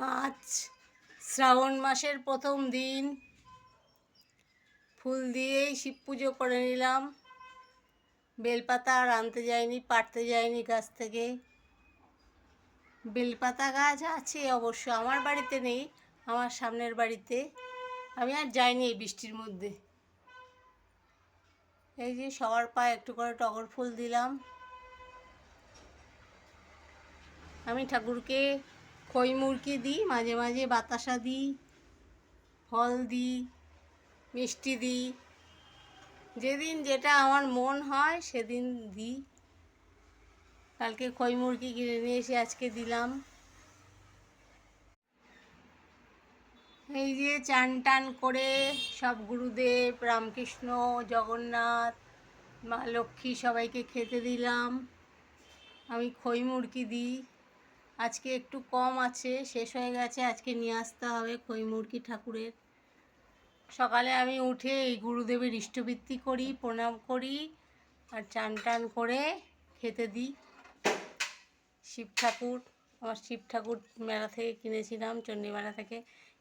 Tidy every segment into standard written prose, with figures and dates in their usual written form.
আজ শ্রাবণ মাসের প্রথম দিন। ফুল দিয়েই শিব পুজো করে নিলাম। বেলপাতা আর আনতে যাইনি, পাড়তে যাইনি গাছ থেকে। বেলপাতা গাছ আছে অবশ্য, আমার বাড়িতে নেই, আমার সামনের বাড়িতে। আমি আর যাইনি এই বৃষ্টির মধ্যে। এই যে সবার পায়ে একটু করে টগর ফুল দিলাম। আমি ঠাকুরকে খই মুরকি দিই, মাঝে মাঝে বাতাসা দিই, ফল দিই, মিষ্টি দিই। যেদিন যেটা আমার মন হয় সেদিন দিই। কালকে খই মুরকি কিনে নিয়ে এসে আজকে দিলাম। এই যে চান টান করে সব গুরুদেব, রামকৃষ্ণ, জগন্নাথ, মা লক্ষ্মী সবাইকে খেতে দিলাম। আমি খই মুরকি দিই। আজকে একটু কম আছে, শেষ হয়ে গেছে, আজকে নিয়ে আসতে হবে খই মুরকি ঠাকুরের। সকালে আমি উঠে এই গুরুদেবের ইষ্টবৃত্তি করি, প্রণাম করি, আর চান টান করে খেতে দিই। শিব ঠাকুর, আমার শিব ঠাকুর মেলা থেকে কিনেছিলাম, চণ্ডী মেলা থেকে।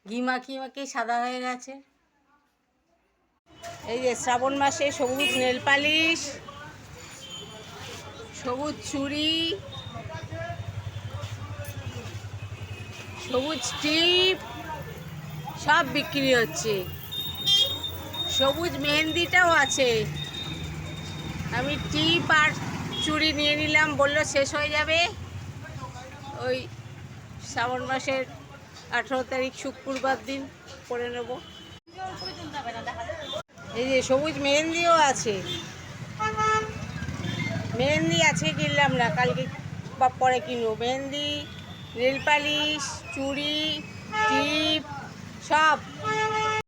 ঘি মাখিয়ে মাখিয়ে সাদা হয়ে গেছে। এই যে শ্রাবণ মাসে সবুজ নেল পালিশ, সবুজ চুড়ি, সবুজ টিপ সব বিক্রি হচ্ছে। সবুজ মেহেন্দিটাও আছে। আমি টিপ আর চুড়ি নিয়ে নিলাম, বললো শেষ হয়ে যাবে ওই শ্রাবণ মাসের 18 তারিখ শুক্রবার দিন করে নেব। এই যে সবুজ মেহেন্দিও আছে। মেহেন্দি আজকে কিনলাম না, কালকে বা পরে কিনবো। মেহেন্দি, নেল পালিশ, চুড়ি, টিপ সব